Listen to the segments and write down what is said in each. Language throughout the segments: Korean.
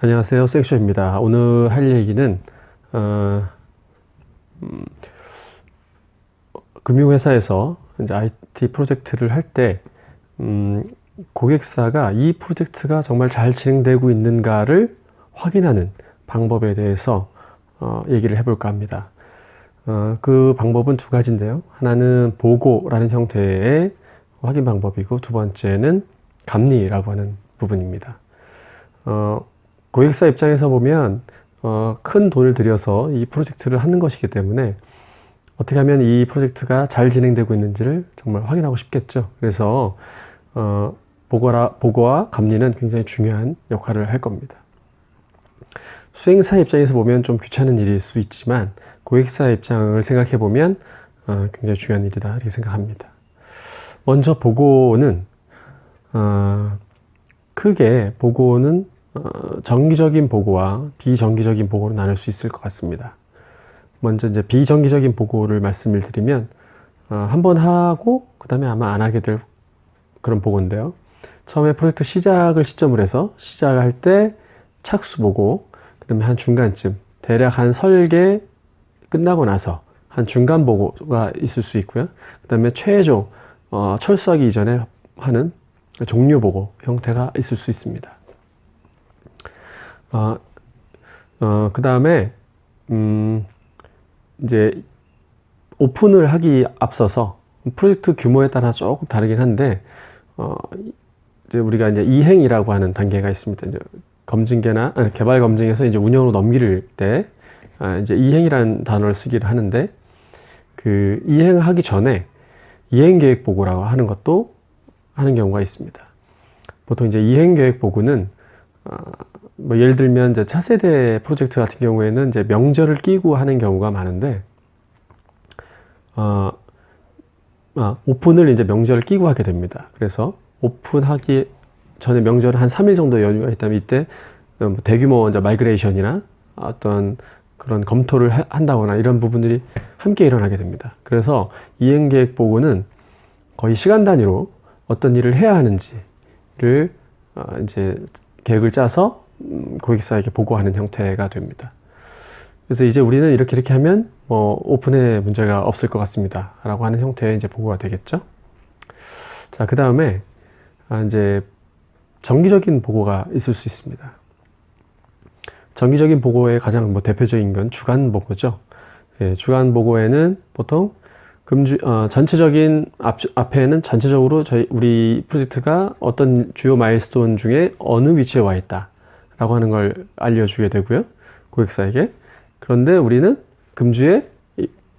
안녕하세요, 섹쇼입니다. 오늘 할 얘기는 금융회사에서 이제 IT 프로젝트를 할 때 고객사가 이 프로젝트가 정말 잘 진행되고 있는가를 확인하는 방법에 대해서 얘기를 해볼까 합니다. 그 방법은 두 가지인데요. 하나는 보고라는 형태의 확인 방법이고, 두 번째는 감리라고 하는 부분입니다. 고객사 입장에서 보면 큰 돈을 들여서 이 프로젝트를 하는 것이기 때문에 어떻게 하면 이 프로젝트가 잘 진행되고 있는지를 정말 확인하고 싶겠죠. 그래서 보고와 감리는 굉장히 중요한 역할을 할 겁니다. 수행사 입장에서 보면 좀 귀찮은 일일 수 있지만 고객사 입장을 생각해 보면 굉장히 중요한 일이다 이렇게 생각합니다. 먼저 보고는 크게 보고는 정기적인 보고와 비정기적인 보고로 나눌 수 있을 것 같습니다. 먼저 이제 비정기적인 보고를 말씀을 드리면 한 번 하고 그 다음에 아마 안 하게 될 그런 보고인데요. 처음에 프로젝트 시작을 시점으로 해서 시작할 때 착수 보고, 그 다음에 한 중간쯤 대략 한 설계 끝나고 나서 한 중간 보고가 있을 수 있고요. 그 다음에 최종 철수하기 이전에 하는 종료 보고 형태가 있을 수 있습니다. 그 다음에 이제 오픈을 하기 앞서서 프로젝트 규모에 따라 조금 다르긴 한데 이제 우리가 이제 이행이라고 하는 단계가 있습니다. 이제 검증계나 개발 검증에서 이제 운영으로 넘길 때 이제 이행이라는 단어를 쓰기를 하는데, 그 이행하기 전에 이행 계획 보고라고 하는 것도 하는 경우가 있습니다. 보통 이제 이행 계획 보고는 뭐 예를 들면 이제 차세대 프로젝트 같은 경우에는 이제 명절을 끼고 하는 경우가 많은데, 오픈을 이제 명절을 끼고 하게 됩니다. 그래서 오픈하기 전에 명절은 한 3일 정도 연휴가 있다면 이때 대규모 이제 마이그레이션이나 어떤 그런 검토를 한다거나 이런 부분들이 함께 일어나게 됩니다. 그래서 이행 계획 보고는 거의 시간 단위로 어떤 일을 해야 하는지를 이제 계획을 짜서 고객사에게 보고하는 형태가 됩니다. 그래서 이제 우리는 이렇게 하면 오픈에 문제가 없을 것 같습니다 라고 하는 형태의 이제 보고가 되겠죠. 자, 그 다음에 이제 정기적인 보고가 있을 수 있습니다. 정기적인 보고의 가장 대표적인 건 주간 보고죠. 예, 주간 보고에는 보통 전체적인 앞에는 전체적으로 우리 프로젝트가 어떤 주요 마일스톤 중에 어느 위치에 와 있다 라고 하는 걸 알려주게 되고요, 고객사에게. 그런데 우리는 금주에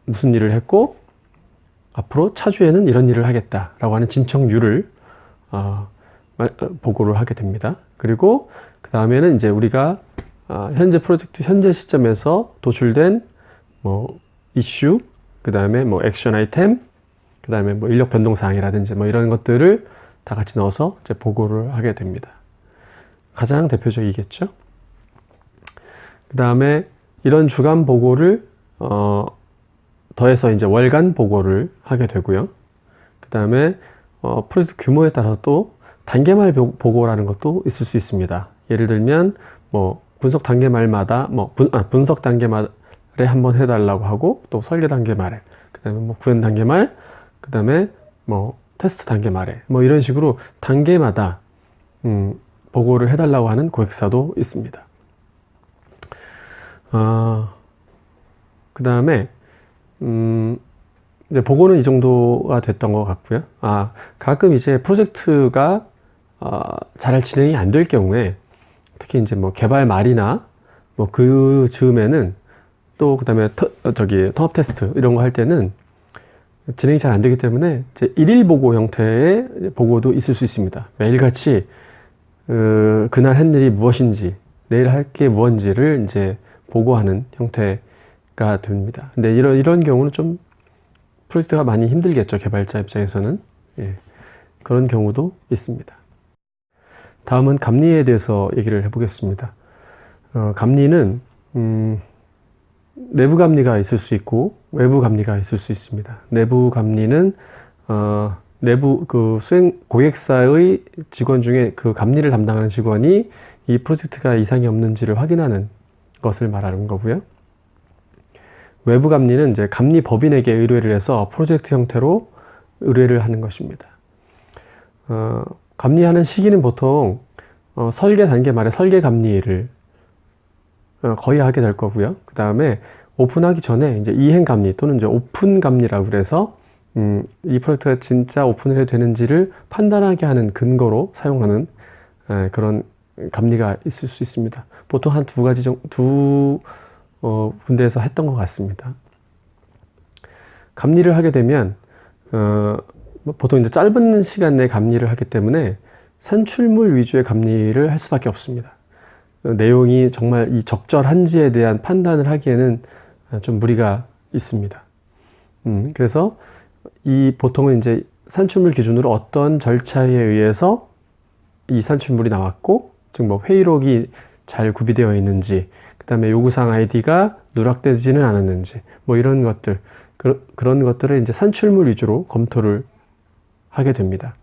무슨 일을 했고 앞으로 차주에는 이런 일을 하겠다 라고 하는 진척률을 보고를 하게 됩니다. 그리고 그 다음에는 이제 우리가 현재 프로젝트 현재 시점에서 도출된 이슈, 그 다음에 액션 아이템, 그 다음에 인력 변동 사항이라든지 이런 것들을 다 같이 넣어서 이제 보고를 하게 됩니다. 가장 대표적이겠죠. 그 다음에 이런 주간 보고를 더해서 이제 월간 보고를 하게 되고요. 그 다음에 프로젝트 규모에 따라서 또 단계말 보고라는 것도 있을 수 있습니다. 예를 들면 분석 단계 말마다 분석 단계 말에 한번 해달라고 하고, 또 설계 단계 말에, 그 다음에 구현 단계 말, 그 다음에 테스트 단계 말에 이런 식으로 단계마다 보고를 해달라고 하는 고객사도 있습니다. 그 다음에 이제 보고는 이 정도가 됐던 것 같고요. 가끔 이제 프로젝트가 잘 진행이 안 될 경우에, 특히 이제 개발 말이나 그 즈음에는 또 그 다음에 턴업 테스트 이런 거 할 때는 진행이 잘 안 되기 때문에 이제 일일 보고 형태의 보고도 있을 수 있습니다. 매일같이 그날 한 일이 무엇인지, 내일 할 게 무엇인지를 이제 보고하는 형태가 됩니다. 근데 이런 경우는 좀 프로젝트가 많이 힘들겠죠, 개발자 입장에서는. 예, 그런 경우도 있습니다. 다음은 감리에 대해서 얘기를 해보겠습니다. 감리는 내부 감리가 있을 수 있고 외부 감리가 있을 수 있습니다. 내부 감리는 내부 고객사의 직원 중에 그 감리를 담당하는 직원이 이 프로젝트가 이상이 없는지를 확인하는 것을 말하는 거고요. 외부 감리는 이제 감리 법인에게 의뢰를 해서 프로젝트 형태로 의뢰를 하는 것입니다. 감리하는 시기는 보통 설계 단계 말에 설계 감리를 거의 하게 될 거고요. 그 다음에 오픈하기 전에 이제 이행 감리 또는 이제 오픈 감리라고 그래서 이 프로젝트가 진짜 오픈을 해도 되는지를 판단하게 하는 근거로 사용하는 그런 감리가 있을 수 있습니다. 보통 한 두 가지 두 군데에서 했던 것 같습니다. 감리를 하게 되면 보통 이제 짧은 시간 내에 감리를 하기 때문에 산출물 위주의 감리를 할 수밖에 없습니다. 내용이 정말 이 적절한지에 대한 판단을 하기에는 좀 무리가 있습니다. 그래서 이 보통은 이제 산출물 기준으로 어떤 절차에 의해서 이 산출물이 나왔고, 즉 뭐 회의록이 잘 구비되어 있는지, 그 다음에 요구사항 아이디가 누락되지는 않았는지, 뭐 이런 것들, 그런 것들을 이제 산출물 위주로 검토를 하게 됩니다.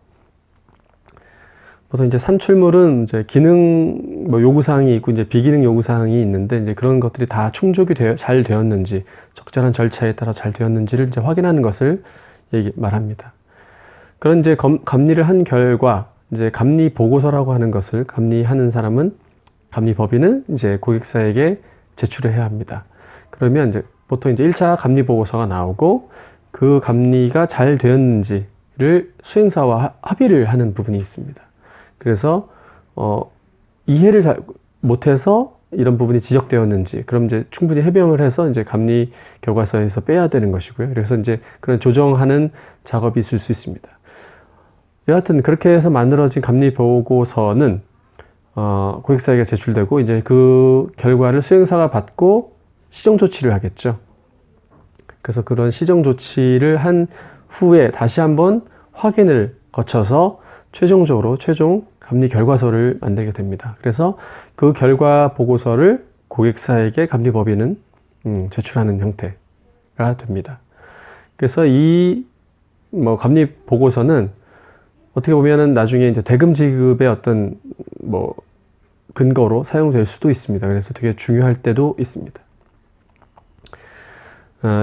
보통 이제 산출물은 이제 기능 뭐 요구사항이 있고 이제 비기능 요구사항이 있는데, 이제 그런 것들이 다 충족이 잘 되었는지, 적절한 절차에 따라 잘 되었는지를 이제 확인하는 것을 말합니다. 그런 이제 감리를 한 결과, 이제 감리 보고서라고 하는 것을 감리하는 사람은, 감리 법인은 이제 고객사에게 제출을 해야 합니다. 그러면 이제 보통 이제 1차 감리 보고서가 나오고, 그 감리가 잘 되었는지를 수행사와 합의를 하는 부분이 있습니다. 그래서 이해를 잘 못해서 이런 부분이 지적되었는지, 그럼 이제 충분히 해명을 해서 이제 감리 결과서에서 빼야 되는 것이고요. 그래서 이제 그런 조정하는 작업이 있을 수 있습니다. 여하튼 그렇게 해서 만들어진 감리 보고서는 고객사에게 제출되고, 이제 그 결과를 수행사가 받고 시정 조치를 하겠죠. 그래서 그런 시정 조치를 한 후에 다시 한번 확인을 거쳐서 최종적으로 최종 감리 결과서를 만들게 됩니다. 그래서 그 결과 보고서를 고객사에게 감리법인은 제출하는 형태가 됩니다. 그래서 이 감리 보고서는 어떻게 보면은 나중에 이제 대금 지급의 어떤 근거로 사용될 수도 있습니다. 그래서 되게 중요할 때도 있습니다.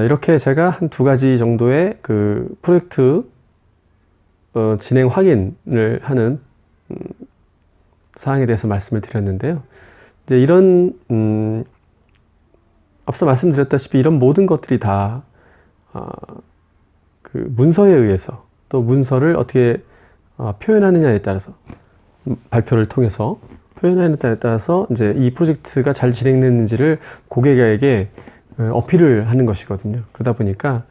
이렇게 제가 한 두 가지 정도의 그 프로젝트 진행 확인을 하는 사항에 대해서 말씀을 드렸는데요. 이제 이런 앞서 말씀드렸다시피 이런 모든 것들이 다 그 문서에 의해서, 또 문서를 어떻게 표현하느냐에 따라서, 발표를 통해서 표현하느냐에 따라서 이제 이 프로젝트가 잘 진행됐는지를 고객에게 어필을 하는 것이거든요. 그러다 보니까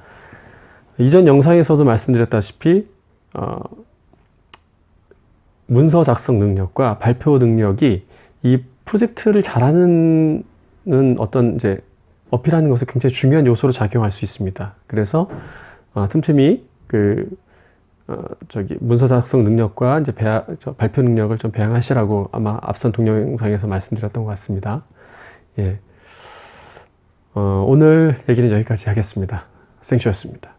이전 영상에서도 말씀드렸다시피 문서 작성 능력과 발표 능력이 이 프로젝트를 잘하는 어떤 이제 어필하는 것에 굉장히 중요한 요소로 작용할 수 있습니다. 그래서 틈틈이 문서 작성 능력과 이제 발표 능력을 좀 배양하시라고 아마 앞선 동영상에서 말씀드렸던 것 같습니다. 예. 오늘 얘기는 여기까지 하겠습니다. 생쇼였습니다.